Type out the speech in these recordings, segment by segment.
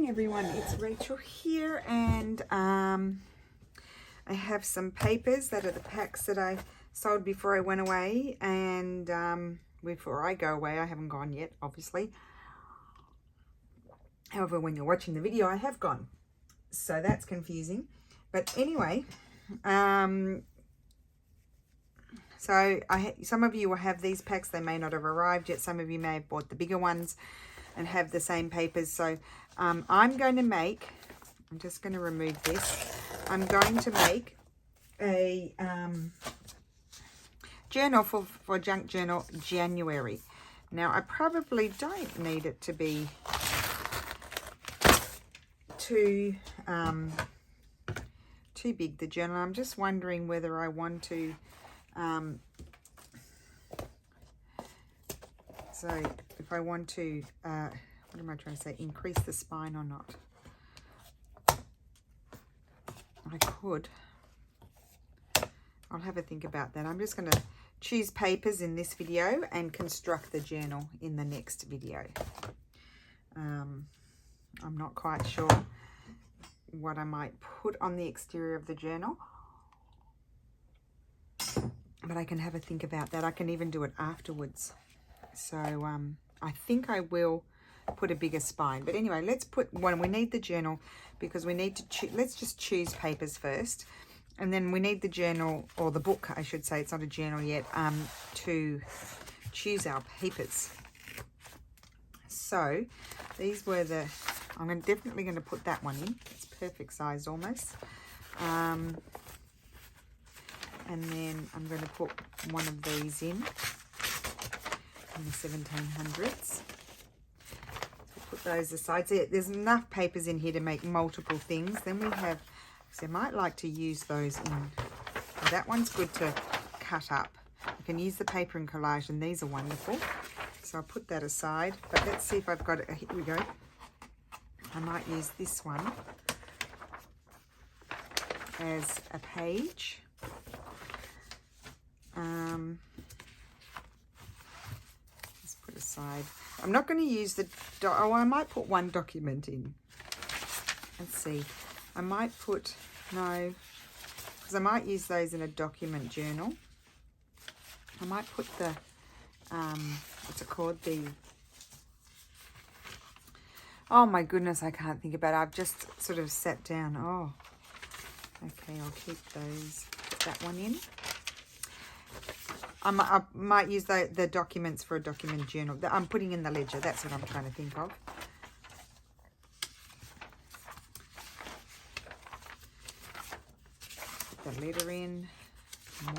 morning everyone, it's Rachel here, and I have some papers that are the packs that I sold before I went away, and before I go away. I haven't gone yet, obviously. However, when you're watching the video, I have gone, so that's confusing. But anyway, so some of you will have these packs. They may not have arrived yet. Some of you may have bought the bigger ones and have the same papers. So I'm going to make, I'm just going to remove this. I'm going to make a journal for Junk Journal January. Now, I probably don't need it to be too big, the journal. I'm just wondering whether I want to so if I want to what am I trying to say, increase the spine or not. I could. I'll have a think about that. I'm just going to choose papers in this video and construct the journal in the next video. I'm not quite sure what I might put on the exterior of the journal, but I can have a think about that. I can even do it afterwards. So I think I will put a bigger spine. But anyway, let's put one. We need the journal because we need to let's just choose papers first, and then we need the journal, or the book I should say, it's not a journal yet, to choose our papers. So these were the, I'm definitely going to put that one in. It's perfect size almost. And then I'm going to put one of these in the 1700s. Put those aside. So there's enough papers in here to make multiple things. Then we have, so I might like to use those in, that one's good to cut up. You can use the paper and collage, and these are wonderful. So I'll put that aside. But let's see if I've got it. Here we go. I might use this one as a page. Let's put aside. I'm not going to use the, oh, I might put one document in. Let's see. I might put, no, because I might use those in a document journal. I might put the, what's it called? The, oh my goodness, I can't think about it. I've just sort of sat down. Oh, okay, I'll keep those. Put that one in. I might use the documents for a document journal. I'm putting in the ledger. That's what I'm trying to think of. Put the letter in.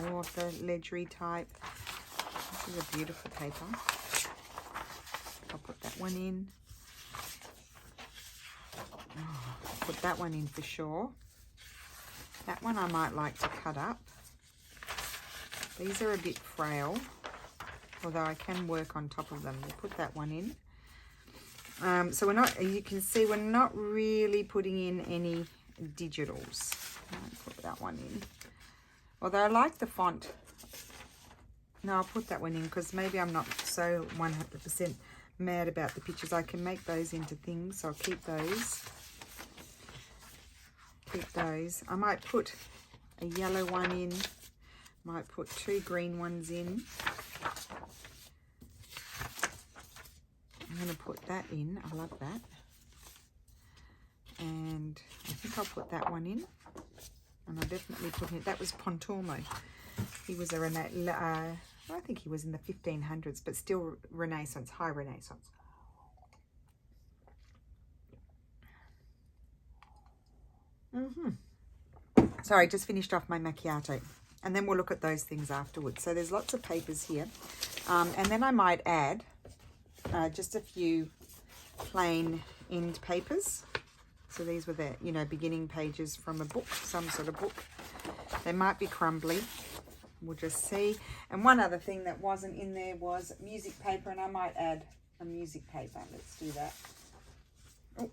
More of the ledgery type. This is a beautiful paper. I'll put that one in. Oh, put that one in for sure. That one I might like to cut up. These are a bit frail, although I can work on top of them. We'll put that one in. So we're not, you can see, we're not really putting in any digitals. I'll put that one in. Although I like the font. No, I'll put that one in because maybe I'm not so 100% mad about the pictures. I can make those into things, so I'll keep those. Keep those. I might put a yellow one in. Might put two green ones in. I'm going to put that in. I love that. And I think I'll put that one in. And I'll definitely put it. That was Pontormo. He was a I think he was in the 1500s, but still Renaissance, high Renaissance. Sorry, just finished off my macchiato. And then we'll look at those things afterwards. So there's lots of papers here. And then I might add just a few plain end papers. So these were the, you know, beginning pages from a book, some sort of book. They might be crumbly. We'll just see. And one other thing that wasn't in there was music paper, and I might add a music paper. Let's do that. Oh,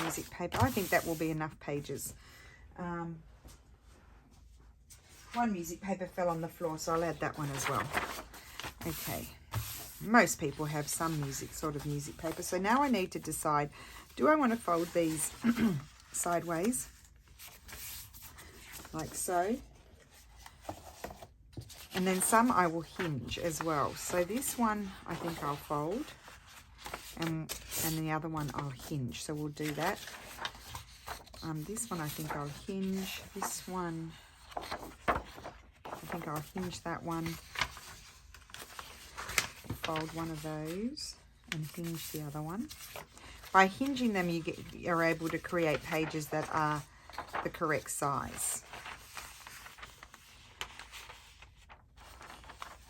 music paper. I think that will be enough pages. One music paper fell on the floor, so I'll add that one as well. Okay. Most people have some sort of music paper. So now I need to decide Do I want to fold these sideways? Like so. And then some I will hinge as well. So this one I think I'll fold. And the other one I'll hinge. So we'll do that. This one I think I'll hinge. This one, I think I'll hinge that one. Fold one of those and hinge the other one. By hinging them, you're able to create pages that are the correct size.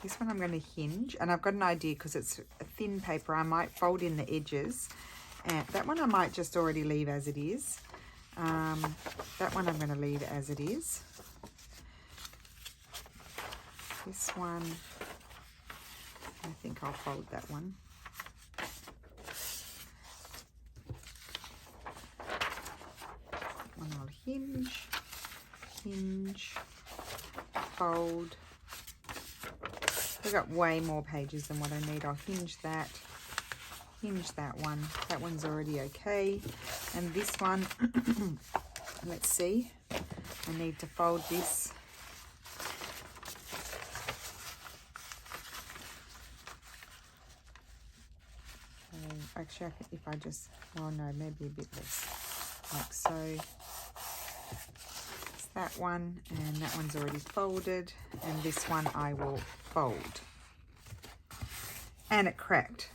This one I'm going to hinge, and I've got an idea because it's a thin paper. I might fold in the edges, and that one I might just already leave as it is. That one I'm going to leave as it is. This one, I think I'll fold that one. One I'll hinge, fold. I've got way more pages than what I need. I'll hinge that one. That one's already okay. And this one, let's see, I need to fold this. Actually, if I just, oh no, maybe a bit less. Like so. It's that one, and that one's already folded, and this one I will fold. And it cracked,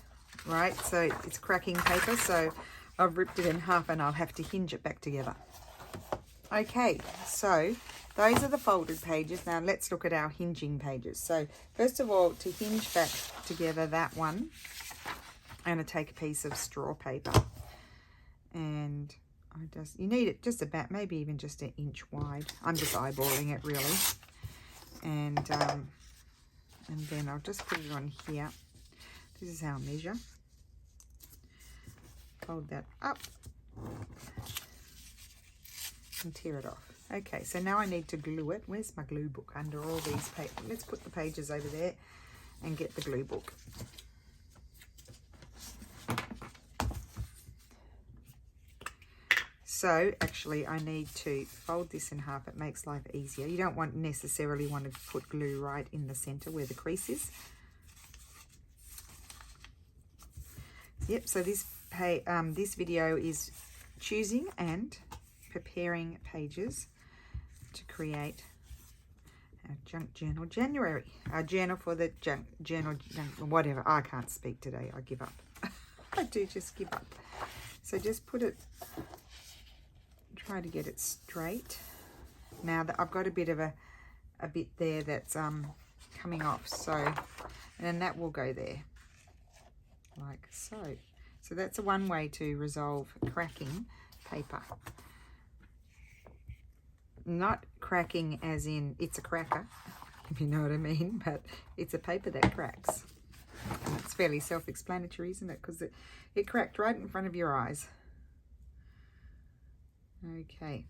right? So it's cracking paper, so I've ripped it in half and I'll have to hinge it back together. Okay, so those are the folded pages. Now let's look at our hinging pages. So first of all, to hinge back together that one, I'm going to take a piece of straw paper, and you need it just about, maybe even just an inch wide. I'm just eyeballing it really. And then I'll just put it on here. This is how I measure. Fold that up and tear it off. Okay, so now I need to glue it. Where's my glue book under all these pages? Let's put the pages over there and get the glue book. So actually I need to fold this in half. It makes life easier. You don't necessarily want to put glue right in the center where the crease is. Yep, so this video is choosing and preparing pages to create our junk journal January. Our journal for the junk whatever. I can't speak today. I give up. I do just give up. So just put it, try to get it straight. Now that I've got a bit of a bit there that's coming off, so, and then that will go there like so. So that's one way to resolve cracking paper. Not cracking as in it's a cracker, if you know what I mean, but it's a paper that cracks. And it's fairly self-explanatory, isn't it? Because it cracked right in front of your eyes. Okay.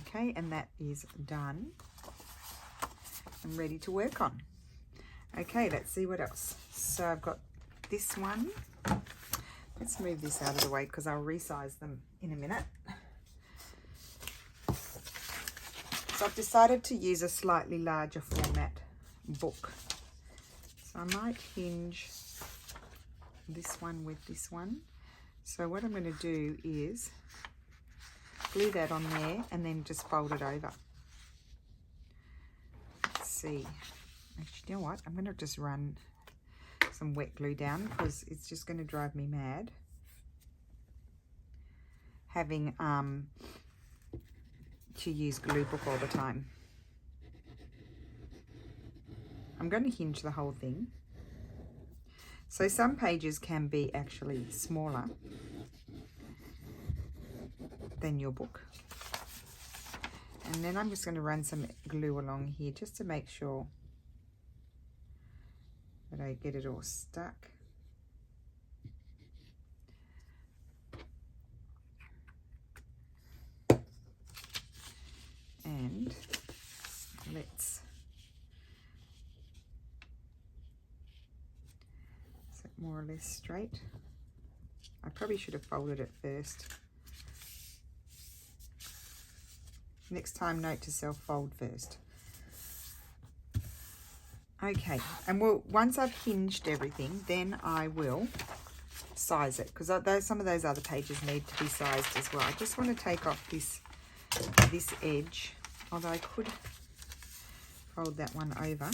Okay, and that is done and ready to work on. Okay, let's see what else. So I've got this one. Let's move this out of the way because I'll resize them in a minute. So I've decided to use a slightly larger format book. So I might hinge this one with this one. So what I'm going to do is glue that on there and then just fold it over. Let's see. Actually, you know what? I'm going to just run some wet glue down because it's just going to drive me mad having to use glue book all the time. I'm going to hinge the whole thing. So some pages can be actually smaller than your book. And then I'm just going to run some glue along here just to make sure that I get it all stuck. And let's more or less straight. I probably should have folded it first. Next time, note to self, fold first. Okay, and once I've hinged everything, then I will size it, because some of those other pages need to be sized as well. I just want to take off this edge, although I could fold that one over,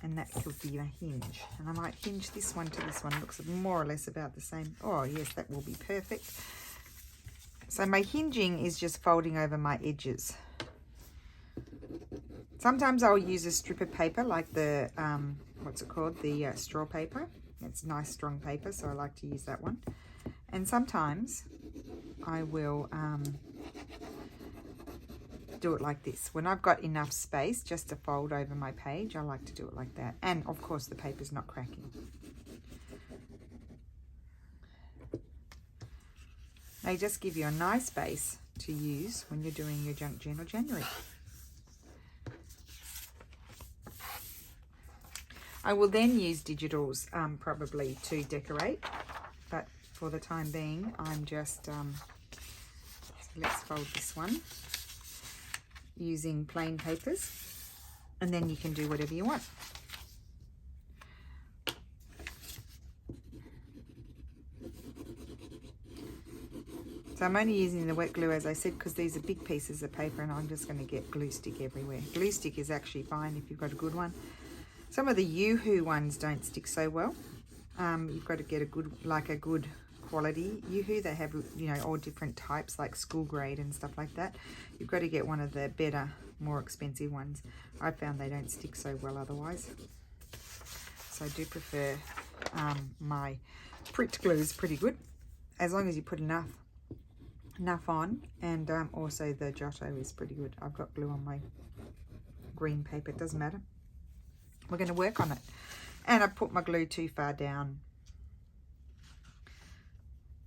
and that could be a hinge. And I might hinge this one to this one. Looks more or less about the same. Oh yes, that will be perfect. So my hinging is just folding over my edges. Sometimes I'll use a strip of paper like the, what's it called? The straw paper. It's nice strong paper, so I like to use that one. And sometimes I will do it like this. When I've got enough space just to fold over my page, I like to do it like that. And of course the paper's not cracking. They just give you a nice base to use when you're doing your Junk Journal January. I will then use digitals probably to decorate, but for the time being, I'm just, so let's fold this one using plain papers, and then you can do whatever you want. So I'm only using the wet glue, as I said, because these are big pieces of paper and I'm just going to get glue stick everywhere. Glue stick is actually fine if you've got a good one. Some of the Yoo-hoo ones don't stick so well. You've got to get a good quality Yoo-hoo. They have, you know, all different types, like school grade and stuff like that. You've got to get one of the better, more expensive ones. I found they don't stick so well otherwise. So I do prefer my pricked glue is pretty good, as long as you put enough on, and also the Giotto is pretty good. I've got glue on my green paper, it doesn't matter. We're going to work on it. And I put my glue too far down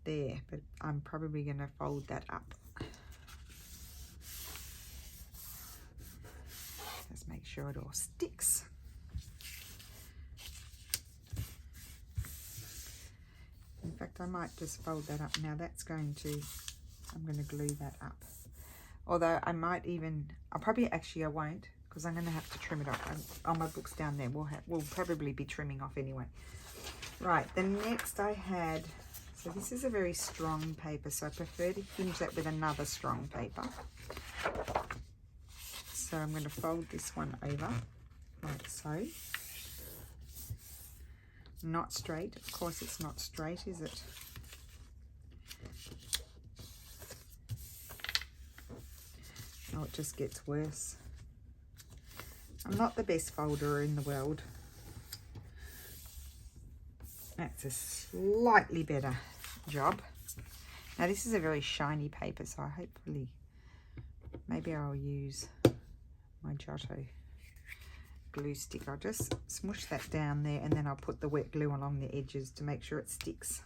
there, but I'm probably going to fold that up. Just make sure it all sticks. In fact, I might just fold that up. Now that's I'm going to glue that up. Although I might even, I won't, because I'm going to have to trim it off. On my books down there, we'll probably be trimming off anyway. Right, the next I had, so this is a very strong paper, so I prefer to hinge that with another strong paper. So I'm going to fold this one over, like so. Not straight, of course it's not straight, is it? Oh, it just gets worse. I'm not the best folder in the world. That's a slightly better job. Now this is a very shiny paper, so hopefully, maybe I'll use my Giotto glue stick. I'll just smush that down there, and then I'll put the wet glue along the edges to make sure it sticks.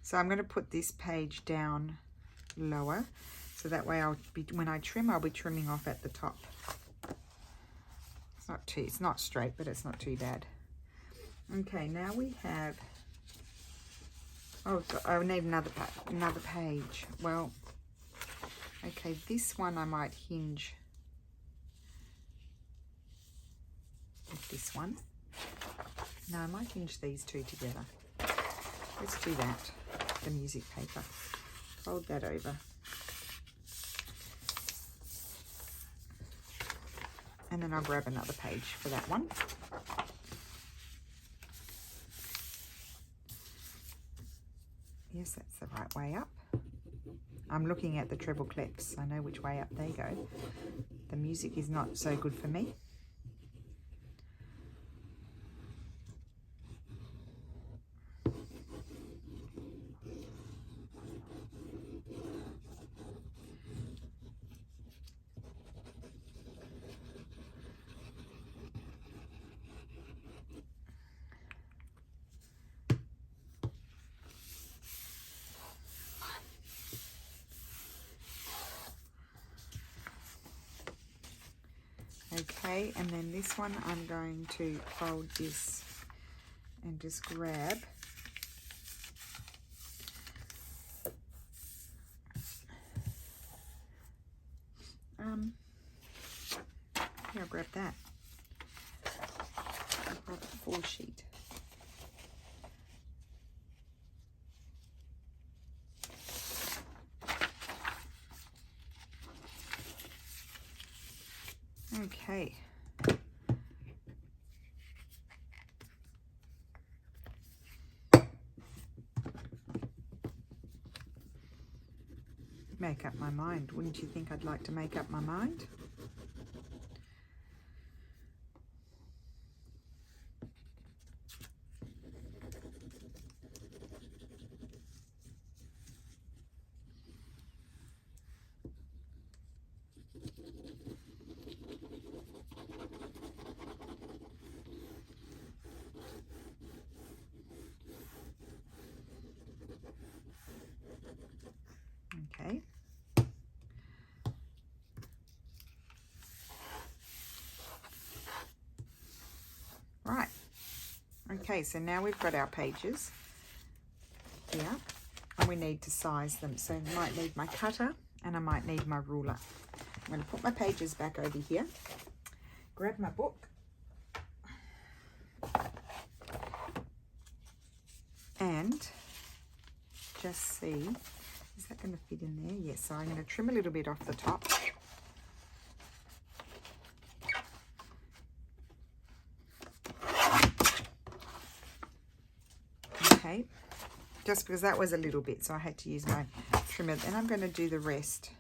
So I'm going to put this page down lower, so that way when I trim, I'll be trimming off at the top. It's not straight, but it's not too bad. Okay, now we have, I need another page. Well, okay, this one I might hinge with this one. No, I might hinge these two together. Let's do that. The music paper. Fold that over. And then I'll grab another page for that one. Yes, that's the right way up. I'm looking at the treble clefs. I know which way up they go. The music is not so good for me. Okay, and then this one I'm going to fold this and just grab yeah, I'll grab that. I'll grab a 4 sheet. Okay. Make up my mind. Wouldn't you think I'd like to make up my mind? Okay. Right. Okay, so now we've got our pages here, and we need to size them. So I might need my cutter and I might need my ruler. I'm going to put my pages back over here, grab my book, and just see, is that going to fit in there? Yes, so I'm going to trim a little bit off the top. Okay, just because that was a little bit, so I had to use my trimmer. And I'm going to do the rest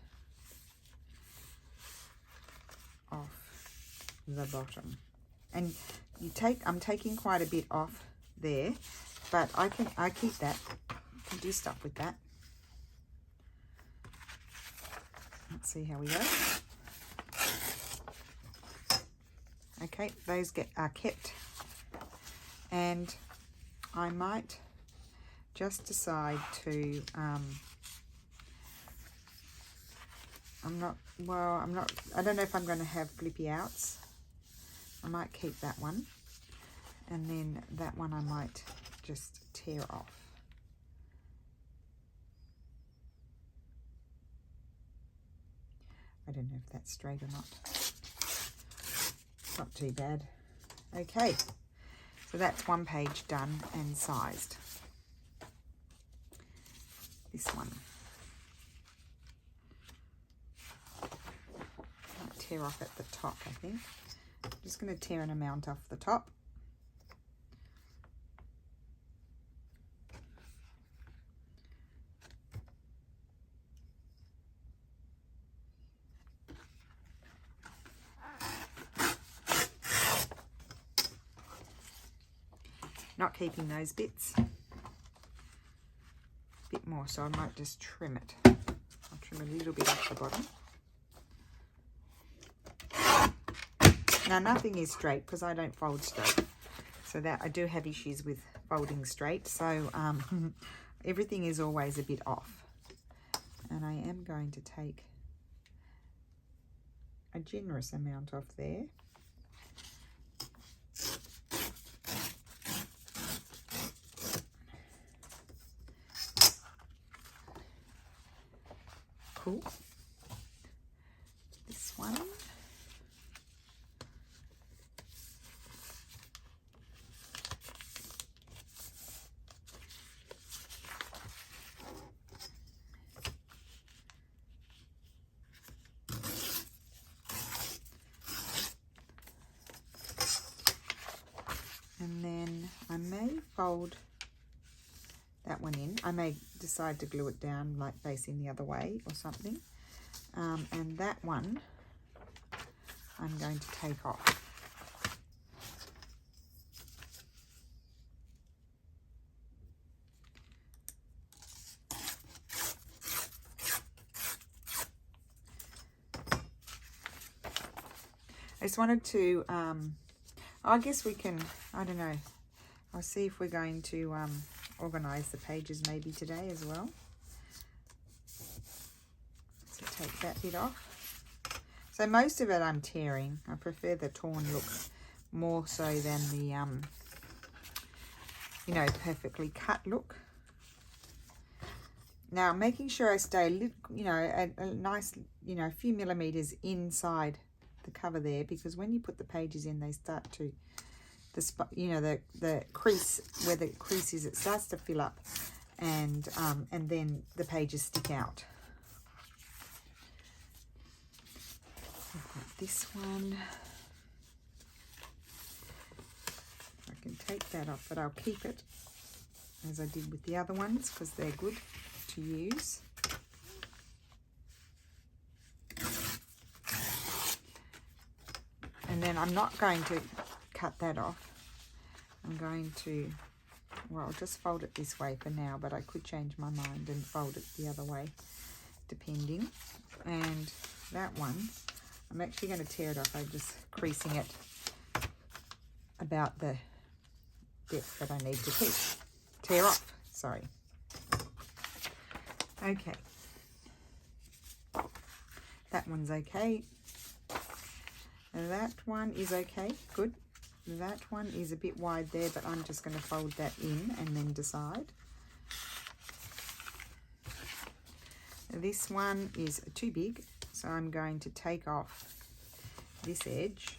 off the bottom. And you take, I'm taking quite a bit off there, but I keep that. I can do stuff with that. Let's see how we go. Okay, those are kept, and I might just decide to I don't know if I'm going to have flippy outs. I might keep that one, and then that one I might just tear off. I don't know if that's straight or not. Not too bad. Okay, so that's one page done and sized. This one. Might tear off at the top, I think. I'm just going to tear an amount off the top. Not keeping those bits. A bit more, so I might just trim it. I'll trim a little bit off the bottom. Now nothing is straight because I don't fold straight, so that I do have issues with folding straight, so everything is always a bit off. And I am going to take a generous amount off there. Cool. This one. And then I may fold that one in. I may decide to glue it down like facing the other way or something. And that one I'm going to take off. I just wanted to, I guess we can, I don't know, I'll see if we're going to organize the pages maybe today as well. So take that bit off. So most of it I'm tearing. I prefer the torn look more so than the, you know, perfectly cut look. Now I'm making sure I stay, you know, a nice, you know, a few millimeters inside the cover there, because when you put the pages in, they start to, you know, the crease, where the crease is, it starts to fill up, and then the pages stick out. I've got this one. I can take that off, but I'll keep it as I did with the other ones because they're good to use. And then I'm not going to cut that off. I'm going to, well, I'll just fold it this way for now, but I could change my mind and fold it the other way, depending. And that one, I'm actually going to tear it off. I'm just creasing it about the depth that I need to keep. Tear off, sorry. Okay. That one's okay. That one is okay, good. That one is a bit wide there, but I'm just going to fold that in and then decide. This one is too big, so I'm going to take off this edge.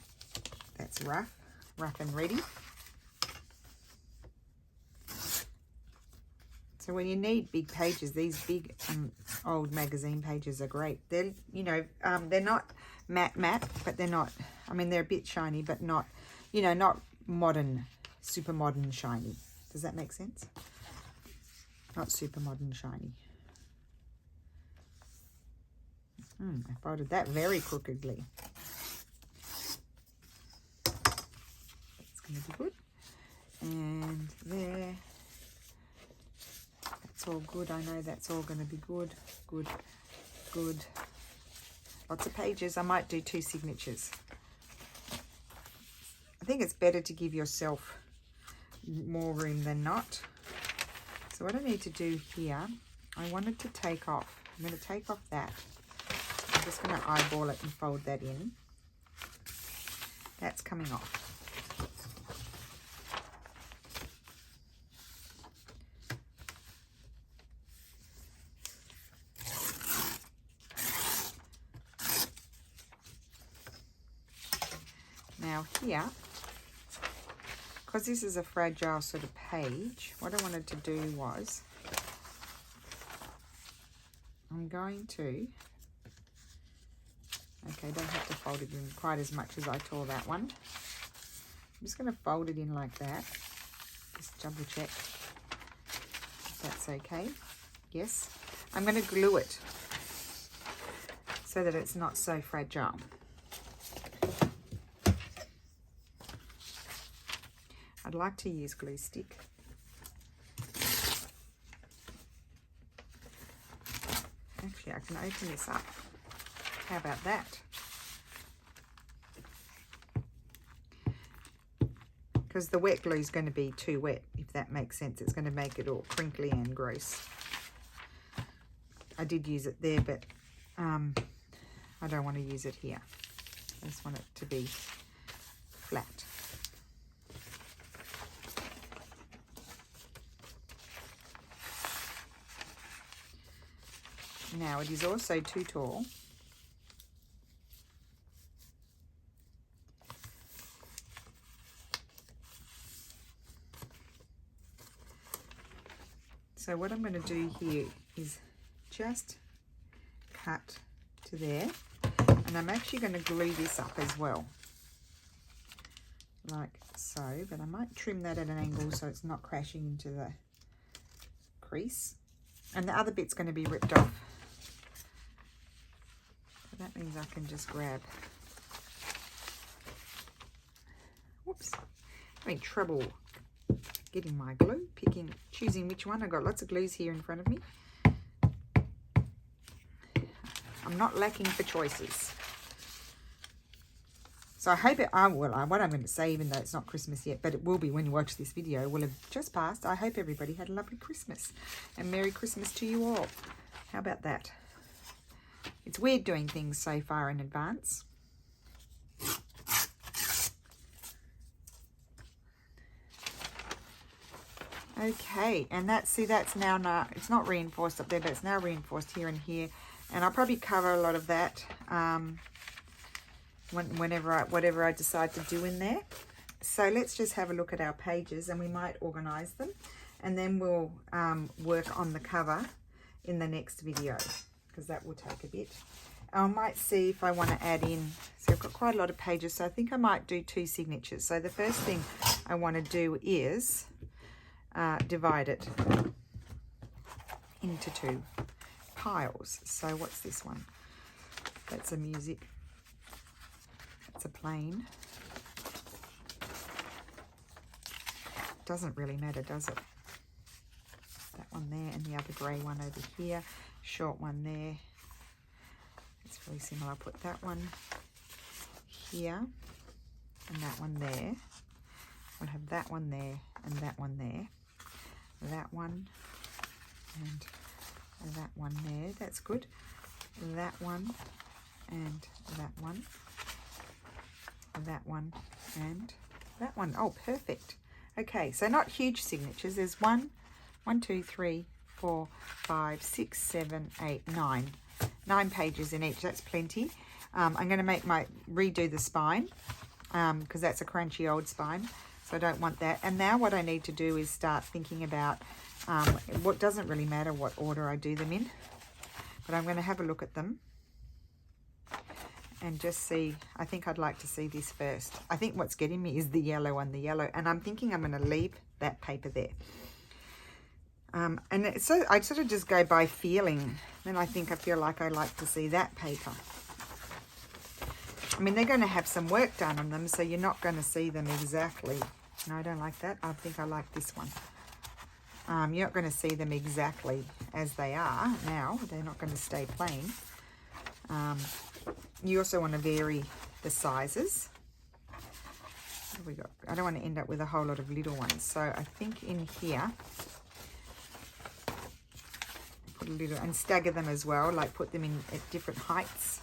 That's rough and ready. So when you need big pages, these big old magazine pages are great. They're, you know, they're not matte, but they're not, I mean, they're a bit shiny, but not, you know, not modern, super modern shiny. Does that make sense? Not super modern shiny. I folded that very crookedly. That's going to be good. And there. That's all good. I know that's all going to be good. Good. Good. Lots of pages. I might do 2 signatures. I think it's better to give yourself more room than not. So what I need to do here, I wanted to take off. I'm going to take off that. I'm just going to eyeball it and fold that in. That's coming off. Now here, because this is a fragile sort of page, what I wanted to do was, I'm going to, okay, don't have to fold it in quite as much as I tore that one. I'm just going to fold it in like that. Just double check if that's okay. Yes. I'm going to glue it so that it's not so fragile. I'd like to use glue stick. Actually, I can open this up. How about that? Because the wet glue is going to be too wet, if that makes sense. It's going to make it all crinkly and gross. I did use it there, but I don't want to use it here. I just want it to be flat. Now it is also too tall. So what I'm going to do here is just cut to there, and I'm actually going to glue this up as well, like so, but I might trim that at an angle so it's not crashing into the crease, and the other bit's going to be ripped off. So that means I can just grab, whoops, having trouble getting my glue, choosing which one. I've got lots of glues here in front of me. I'm not lacking for choices. So I hope what I'm going to say, even though it's not Christmas yet, but it will be when you watch this video, will have just passed. I hope everybody had a lovely Christmas, and Merry Christmas to you all. How about that? It's weird doing things so far in advance. Okay, and that's now not, it's not reinforced up there, but it's now reinforced here and here. And I'll probably cover a lot of that whatever I decide to do in there. So let's just have a look at our pages, and we might organize them, and then we'll work on the cover in the next video, because that will take a bit. I might see if I want to add in, so I've got quite a lot of pages, so I think I might do 2 signatures. So the first thing I want to do is divide it into 2 piles. So what's this one? That's a music. That's a plain. Doesn't really matter, does it? That one there, and the other grey one over here. Short one there. It's really similar. I'll put that one here and that one there. I'll have that one there and that one there. That one and that one there. That's good. That one and that one. That one and that one. Oh, perfect. Okay, so not huge signatures. There's 1, 2, 3, 4, 5, 6, 7, 8, 9. 9 pages in each. That's plenty. I'm going to redo the spine because that's a crunchy old spine, so I don't want that. And now what I need to do is start thinking about what doesn't really matter what order I do them in, but I'm going to have a look at them and just see. I think I'd like to see this first. I think what's getting me is the yellow on the yellow, and I'm thinking I'm going to leave that paper there. And so I sort of just go by feeling. Then I feel like I like to see that paper. I mean, they're going to have some work done on them, so you're not going to see them exactly. No, I don't like that. I think I like this one. You're not going to see them exactly as they are now. They're not going to stay plain. You also want to vary the sizes. What have we got? I don't want to end up with a whole lot of little ones. So I think in here, put a little, and stagger them as well, like put them in at different heights.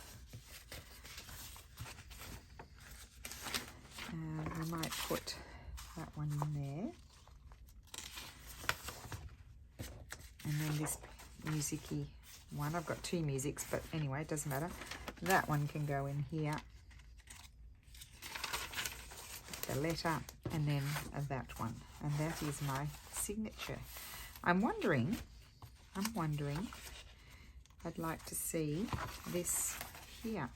And I might put that one in there. And then this music-y one. I've got 2 musics, but anyway, it doesn't matter. That one can go in here. The letter, and then that one. And that is my signature. I'm wondering, I'd like to see this here.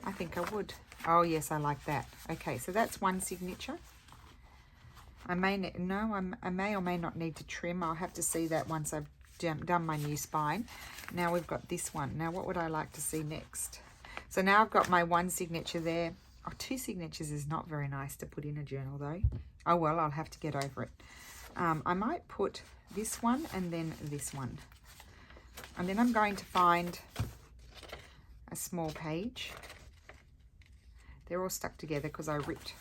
I think I would. Oh, yes, I like that. Okay, so that's one signature. I may or may not need to trim. I'll have to see that once I've done my new spine. Now we've got this one. Now what would I like to see next? So now I've got my 1 signature there. Oh, 2 signatures is not very nice to put in a journal though. Oh well, I'll have to get over it. I might put this one and then this one. And then I'm going to find a small page. They're all stuck together because I ripped.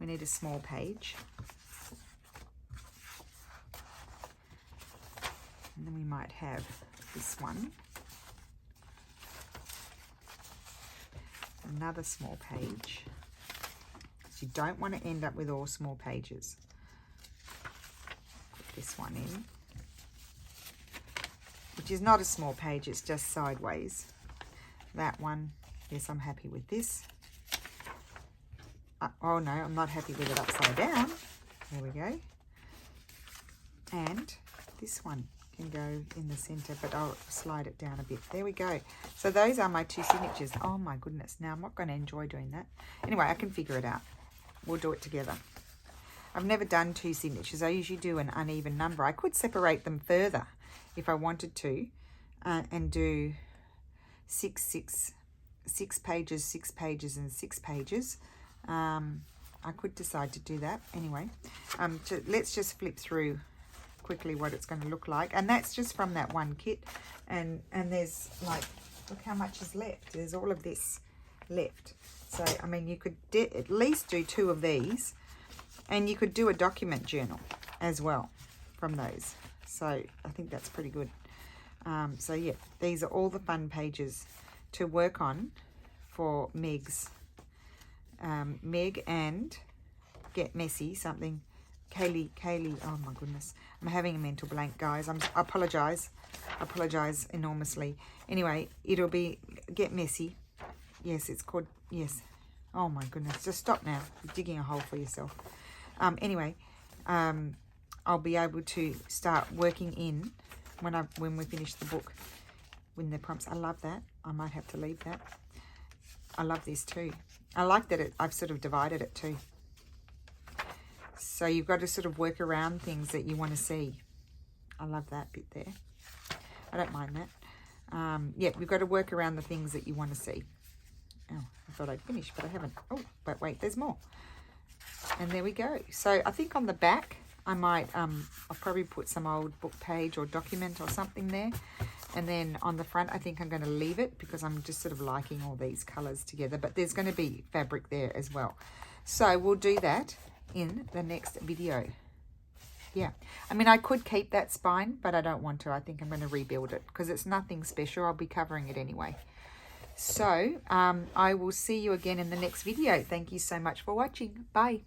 We need a small page. And then we might have this one. Another small page. You don't want to end up with all small pages. Put this one in, which is not a small page, it's just sideways. That one, yes, I'm happy with this. Oh no, I'm not happy with it upside down. There we go. And this one can go in the center, but I'll slide it down a bit. There we go. So those are my 2 signatures. Oh my goodness, now I'm not going to enjoy doing that. Anyway, I can figure it out. We'll do it together. I've never done 2 signatures. I usually do an uneven number. I could separate them further if I wanted to and do 6 pages, 6 pages, and 6 pages. I could decide to do that. Anyway, let's just flip through quickly what it's going to look like. And that's just from that one kit. And there's like, look how much is left. There's all of this left. So, I mean, you could at least do 2 of these, and you could do a document journal as well from those. So, I think that's pretty good. So yeah, these are all the fun pages to work on for Meg's. Meg and Get Messy, something. Kaylee, oh my goodness. I'm having a mental blank, guys. I apologize. I apologize enormously. Anyway, it'll be Get Messy. Yes, it's called, yes. Oh my goodness, just stop now. You're digging a hole for yourself. Anyway, I'll be able to start working in when we finish the book, when the prompts. I love that. I might have to leave that. I love this too. I like that I've sort of divided it too. So you've got to sort of work around things that you want to see. I love that bit there. I don't mind that. Yeah, we've got to work around the things that you want to see. Oh, I thought I'd finished, but I haven't. Oh, but wait, there's more. And there we go. So I think on the back, I might, I'll probably put some old book page or document or something there. And then on the front, I think I'm going to leave it because I'm just sort of liking all these colours together. But there's going to be fabric there as well. So we'll do that in the next video. Yeah, I mean, I could keep that spine, but I don't want to. I think I'm going to rebuild it because it's nothing special. I'll be covering it anyway. So I will see you again in the next video. Thank you so much for watching. Bye.